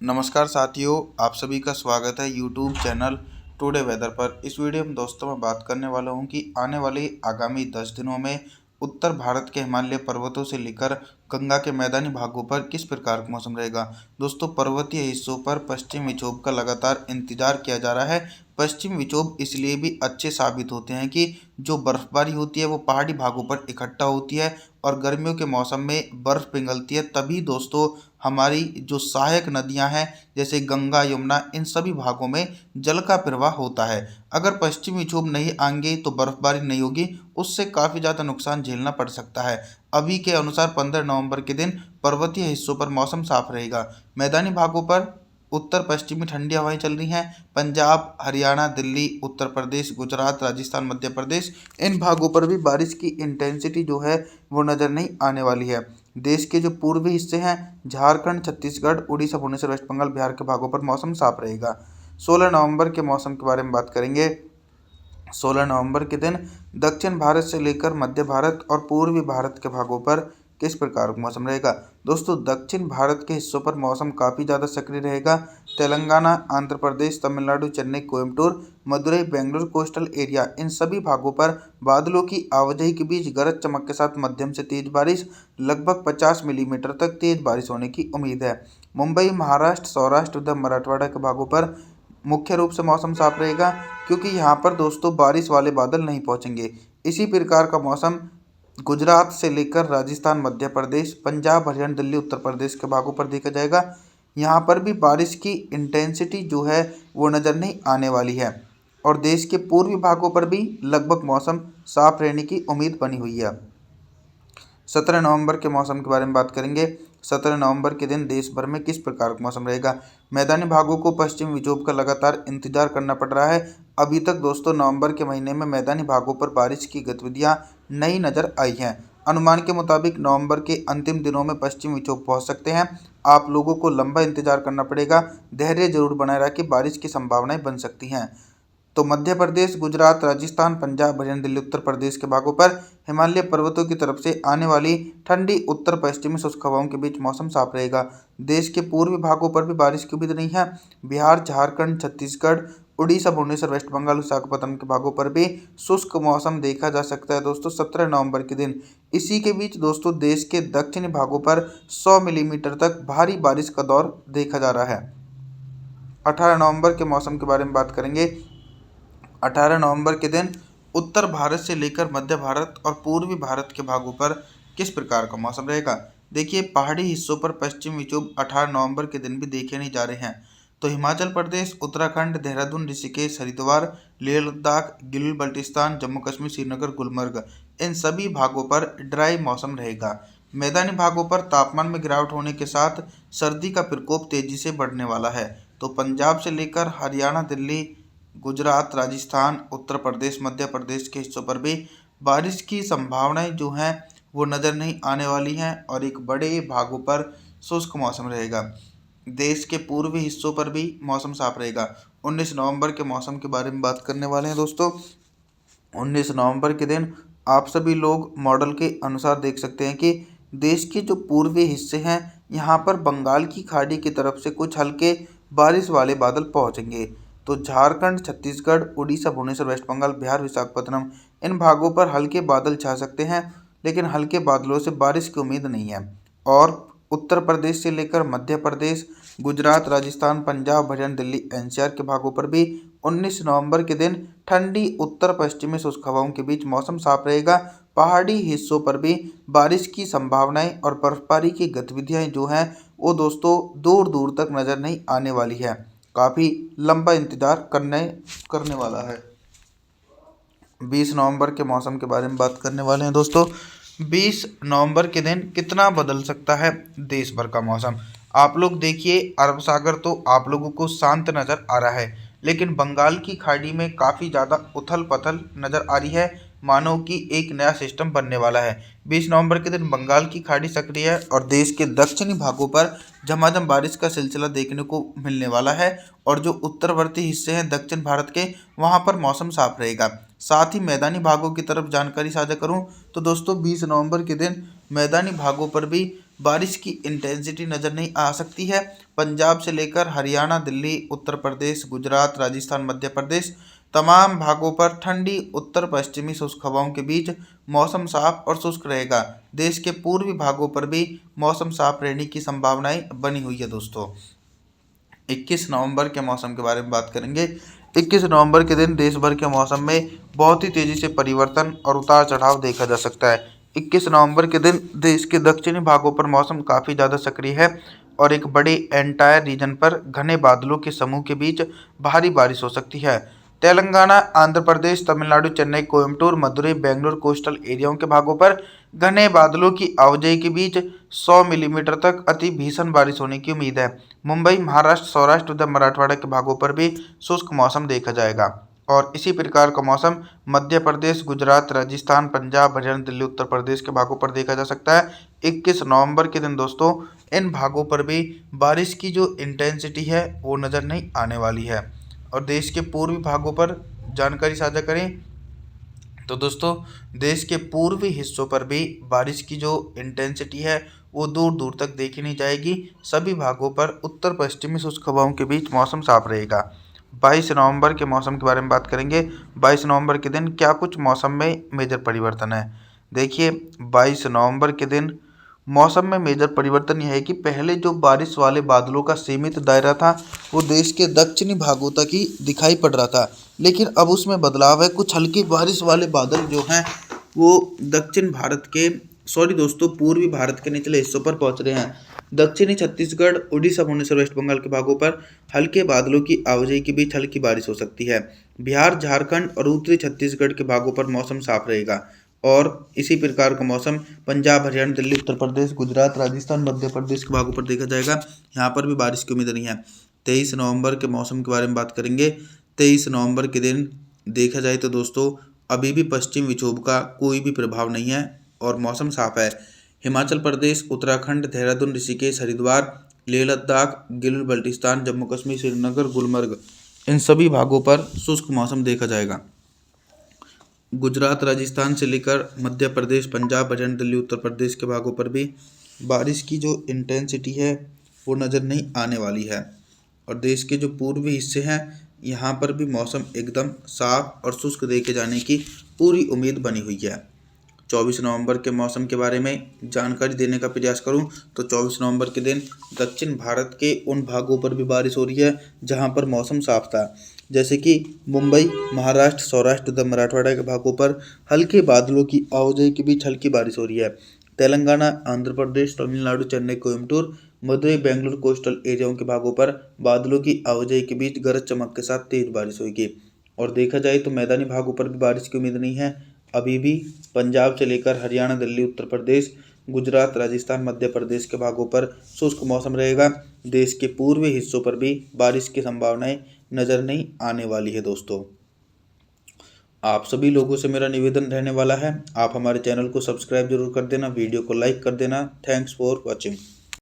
नमस्कार साथियों, आप सभी का स्वागत है यूट्यूब चैनल टुडे वेदर पर। इस वीडियो में दोस्तों मैं बात करने वाला हूं कि आने वाले आगामी 10 दिनों में उत्तर भारत के हिमालय पर्वतों से लेकर गंगा के मैदानी भागों पर किस प्रकार का मौसम रहेगा। दोस्तों, पर्वतीय हिस्सों पर पश्चिम विक्षोभ का लगातार इंतजार किया जा रहा है। पश्चिम विक्षोभ इसलिए भी अच्छे साबित होते हैं कि जो बर्फबारी होती है वो पहाड़ी भागों पर इकट्ठा होती है और गर्मियों के मौसम में बर्फ पिघलती है। तभी दोस्तों हमारी जो सहायक नदियां हैं जैसे गंगा, यमुना, इन सभी भागों में जल का प्रवाह होता है। अगर पश्चिमी विक्षोभ नहीं आएंगे तो बर्फबारी नहीं होगी, उससे काफ़ी ज़्यादा नुकसान झेलना पड़ सकता है। अभी के अनुसार 15 नवंबर के दिन पर्वतीय हिस्सों पर मौसम साफ रहेगा। मैदानी भागों पर उत्तर पश्चिमी ठंडी हवाएं चल रही हैं। पंजाब, हरियाणा, दिल्ली, उत्तर प्रदेश, गुजरात, राजस्थान, मध्य प्रदेश, इन भागों पर भी बारिश की इंटेंसिटी जो है वो नज़र नहीं आने वाली है। देश के जो पूर्वी हिस्से हैं, झारखंड, छत्तीसगढ़, उड़ीसा, भुवनेश्वर, वेस्ट बंगाल, बिहार के भागों पर मौसम साफ रहेगा। 16 नवंबर के मौसम के बारे में बात करेंगे। 16 नवंबर के दिन दक्षिण भारत से लेकर मध्य भारत और पूर्वी भारत के भागों पर किस प्रकार का मौसम रहेगा। दोस्तों, दक्षिण भारत के हिस्सों पर मौसम काफ़ी ज़्यादा सक्रिय रहेगा। तेलंगाना, आंध्र प्रदेश, तमिलनाडु, चेन्नई, कोयम्बटूर, मदुरई, बेंगलुरु, कोस्टल एरिया, इन सभी भागों पर बादलों की आवाजाही के बीच गरज चमक के साथ मध्यम से तेज बारिश, लगभग 50 मिलीमीटर तक तेज बारिश होने की उम्मीद है। मुंबई, महाराष्ट्र, सौराष्ट्र, उधर मराठवाड़ा के भागों पर मुख्य रूप से मौसम साफ रहेगा, क्योंकि यहाँ पर दोस्तों बारिश वाले बादल नहीं पहुँचेंगे। इसी प्रकार का मौसम गुजरात से लेकर राजस्थान, मध्य प्रदेश, पंजाब, हरियाणा, दिल्ली, उत्तर प्रदेश के भागों पर देखा जाएगा। यहाँ पर भी बारिश की इंटेंसिटी जो है वो नज़र नहीं आने वाली है और देश के पूर्वी भागों पर भी लगभग मौसम साफ रहने की उम्मीद बनी हुई है। 17 नवंबर के मौसम के बारे में बात करेंगे। 17 नवंबर के दिन देश भर में किस प्रकार का मौसम रहेगा। मैदानी भागों को पश्चिम विक्षोभ का लगातार इंतजार करना पड़ रहा है। अभी तक दोस्तों नवंबर के महीने में मैदानी भागों पर बारिश की गतिविधियां नहीं नजर आई हैं। अनुमान के मुताबिक नवंबर के अंतिम दिनों में पश्चिम विक्षोभ पहुंच सकते हैं। आप लोगों को लंबा इंतजार करना पड़ेगा। धैर्य जरूर बनाए रखें, बारिश की संभावनाएं बन सकती हैं। तो मध्य प्रदेश, गुजरात, राजस्थान, पंजाब, हरियाणा, दिल्ली, उत्तर प्रदेश के भागों पर हिमालय पर्वतों की तरफ से आने वाली ठंडी उत्तर पश्चिमी शुष्क हवाओं के बीच मौसम साफ रहेगा। देश के पूर्वी भागों पर भी बारिश की उम्मीद नहीं है। बिहार, झारखंड, छत्तीसगढ़, उड़ीसा, भुवनेश्वर, वेस्ट बंगाल, विशाखापट्टनम के भागों पर भी शुष्क मौसम देखा जा सकता है दोस्तों 17 नवंबर के दिन। इसी के बीच दोस्तों देश के दक्षिणी भागों पर 100 मिलीमीटर तक भारी बारिश का दौर देखा जा रहा है। 18 नवंबर के मौसम के बारे में बात करेंगे। 18 नवंबर के दिन उत्तर भारत से लेकर मध्य भारत और पूर्वी भारत के भागों पर किस प्रकार का मौसम रहेगा। देखिए, पहाड़ी हिस्सों पर पश्चिम विक्षोभ 18 नवंबर के दिन भी देखे नहीं जा रहे हैं। तो हिमाचल प्रदेश, उत्तराखंड, देहरादून, ऋषिकेश, हरिद्वार, लेह लद्दाख, गिलगित बल्टिस्तान, जम्मू कश्मीर, श्रीनगर, गुलमर्ग, इन सभी भागों पर ड्राई मौसम रहेगा। मैदानी भागों पर तापमान में गिरावट होने के साथ सर्दी का प्रकोप तेजी से बढ़ने वाला है। तो पंजाब से लेकर हरियाणा, दिल्ली, गुजरात, राजस्थान, उत्तर प्रदेश, मध्य प्रदेश के हिस्सों पर भी बारिश की संभावनाएं जो हैं वो नज़र नहीं आने वाली हैं और एक बड़े भागों पर शुष्क मौसम रहेगा। देश के पूर्वी हिस्सों पर भी मौसम साफ रहेगा। 19 नवंबर के मौसम के बारे में बात करने वाले हैं दोस्तों। 19 नवंबर के दिन आप सभी लोग मॉडल के अनुसार देख सकते हैं कि देश के जो पूर्वी हिस्से हैं यहाँ पर बंगाल की खाड़ी की तरफ से कुछ हल्के बारिश वाले बादल पहुँचेंगे। तो झारखंड, छत्तीसगढ़, उड़ीसा, भुवनेश्वर, वेस्ट बंगाल, बिहार, विशाखापट्टनम, इन भागों पर हल्के बादल छा सकते हैं, लेकिन हल्के बादलों से बारिश की उम्मीद नहीं है। और उत्तर प्रदेश से लेकर मध्य प्रदेश, गुजरात, राजस्थान, पंजाब, हरियाणा, दिल्ली, एनसीआर के भागों पर भी 19 नवंबर के दिन ठंडी उत्तर पश्चिमी शुष्क हवाओं के बीच मौसम साफ रहेगा। पहाड़ी हिस्सों पर भी बारिश की संभावनाएं और बर्फबारी की गतिविधियां जो हैं वो दोस्तों दूर दूर तक नज़र नहीं आने वाली है। काफ़ी लंबा इंतजार करने वाला है। 20 नवंबर के मौसम के बारे में बात करने वाले हैं दोस्तों। 20 नवंबर के दिन कितना बदल सकता है देश भर का मौसम। आप लोग देखिए, अरब सागर तो आप लोगों को शांत नज़र आ रहा है, लेकिन बंगाल की खाड़ी में काफ़ी ज़्यादा उथल पथल नज़र आ रही है, मानो कि एक नया सिस्टम बनने वाला है। 20 नवंबर के दिन बंगाल की खाड़ी सक्रिय है और देश के दक्षिणी भागों पर झमाझम बारिश का सिलसिला देखने को मिलने वाला है और जो उत्तरवर्ती हिस्से हैं दक्षिण भारत के, वहां पर मौसम साफ रहेगा। साथ ही मैदानी भागों की तरफ जानकारी साझा करूं तो दोस्तों 20 नवंबर के दिन मैदानी भागों पर भी बारिश की इंटेंसिटी नज़र नहीं आ सकती है। पंजाब से लेकर हरियाणा, दिल्ली, उत्तर प्रदेश, गुजरात, राजस्थान, मध्य प्रदेश तमाम भागों पर ठंडी उत्तर पश्चिमी शुष्क हवाओं के बीच मौसम साफ और शुष्क रहेगा। देश के पूर्वी भागों पर भी मौसम साफ रहने की संभावनाएं बनी हुई है दोस्तों। 21 नवंबर के मौसम के बारे में बात करेंगे। 21 नवंबर के दिन देश भर के मौसम में बहुत ही तेजी से परिवर्तन और उतार चढ़ाव देखा जा सकता है। 21 नवंबर के दिन देश के दक्षिणी भागों पर मौसम काफ़ी ज़्यादा सक्रिय है और एक बड़े एंटायर रीजन पर घने बादलों के समूह के बीच भारी बारिश हो सकती है। तेलंगाना, आंध्र प्रदेश, तमिलनाडु, चेन्नई, कोयम्बटूर, मदुरई, बेंगलुरु कोस्टल एरियाओं के भागों पर घने बादलों की आवाजाही के बीच 100 मिलीमीटर तक अति भीषण बारिश होने की उम्मीद है। मुंबई, महाराष्ट्र, सौराष्ट्र तथा मराठवाड़ा के भागों पर भी शुष्क मौसम देखा जाएगा और इसी प्रकार का मौसम मध्य प्रदेश, गुजरात, राजस्थान, पंजाब, हरियाणा, दिल्ली, उत्तर प्रदेश के भागों पर देखा जा सकता है। 21 नवंबर के दिन दोस्तों इन भागों पर भी बारिश की जो इंटेंसिटी है वो नज़र नहीं आने वाली है। और देश के पूर्वी भागों पर जानकारी साझा करें तो दोस्तों देश के पूर्वी हिस्सों पर भी बारिश की जो इंटेंसिटी है वो दूर दूर तक देखी नहीं जाएगी। सभी भागों पर उत्तर पश्चिमी शुष्क हवाओं के बीच मौसम साफ रहेगा। 22 नवंबर के मौसम के बारे में बात करेंगे। 22 नवंबर के दिन क्या कुछ मौसम में मेजर परिवर्तन है। देखिए 22 नवंबर के दिन मौसम में मेजर परिवर्तन यह है कि पहले जो बारिश वाले बादलों का सीमित दायरा था वो देश के दक्षिणी भागों तक ही दिखाई पड़ रहा था, लेकिन अब उसमें बदलाव है। कुछ हल्की बारिश वाले बादल जो हैं वो दक्षिण भारत के दोस्तों पूर्वी भारत के निचले हिस्सों पर पहुंच रहे हैं। दक्षिणी छत्तीसगढ़, उड़ीसा, भुवनेश्वर, वेस्ट बंगाल के भागों पर हल्के बादलों की आवाजाही के बीच हल्की बारिश हो सकती है। बिहार, झारखंड और उत्तरी छत्तीसगढ़ के भागों पर मौसम साफ रहेगा और इसी प्रकार का मौसम पंजाब, हरियाणा, दिल्ली, उत्तर प्रदेश, गुजरात, राजस्थान, मध्य प्रदेश के भागों पर देखा जाएगा। यहाँ पर भी बारिश की उम्मीद नहीं है। 23 नवंबर के मौसम के बारे में बात करेंगे। 23 नवंबर के दिन देखा जाए तो दोस्तों अभी भी पश्चिम विक्षोभ का कोई भी प्रभाव नहीं है और मौसम साफ है। हिमाचल प्रदेश, उत्तराखंड, देहरादून, ऋषिकेश, हरिद्वार, लेह लद्दाख, गिलगित बाल्टिस्तान, जम्मू कश्मीर, श्रीनगर, गुलमर्ग इन सभी भागों पर शुष्क मौसम देखा जाएगा। गुजरात, राजस्थान से लेकर मध्य प्रदेश, पंजाब, हरियाणा, दिल्ली, उत्तर प्रदेश के भागों पर भी बारिश की जो इंटेंसिटी है वो नज़र नहीं आने वाली है और देश के जो पूर्वी हिस्से हैं यहाँ पर भी मौसम एकदम साफ और शुष्क देखे जाने की पूरी उम्मीद बनी हुई है। 24 नवंबर के मौसम के बारे में जानकारी देने का प्रयास करूं तो 24 नवंबर के दिन दक्षिण भारत के उन भागों पर भी बारिश हो रही है जहां पर मौसम साफ था, जैसे कि मुंबई, महाराष्ट्र, सौराष्ट्र तथा मराठवाड़ा के भागों पर हल्के बादलों की आवाजाही के बीच हल्की बारिश हो रही है। तेलंगाना, आंध्र प्रदेश, तमिलनाडु, चेन्नई, कोयम्बटूर, मदुरई, बेंगलुरु कोस्टल एरियाओं के भागों पर बादलों की आवाजाही के बीच गरज चमक के साथ तेज बारिश होगी। और देखा जाए तो मैदानी भागों पर भी बारिश की उम्मीद नहीं है। अभी भी पंजाब से लेकर हरियाणा, दिल्ली, उत्तर प्रदेश, गुजरात, राजस्थान, मध्य प्रदेश के भागों पर शुष्क मौसम रहेगा। देश के पूर्वी हिस्सों पर भी बारिश की संभावनाएं नज़र नहीं आने वाली है दोस्तों। आप सभी लोगों से मेरा निवेदन रहने वाला है, आप हमारे चैनल को सब्सक्राइब जरूर कर देना, वीडियो को लाइक कर देना। Thanks for watching.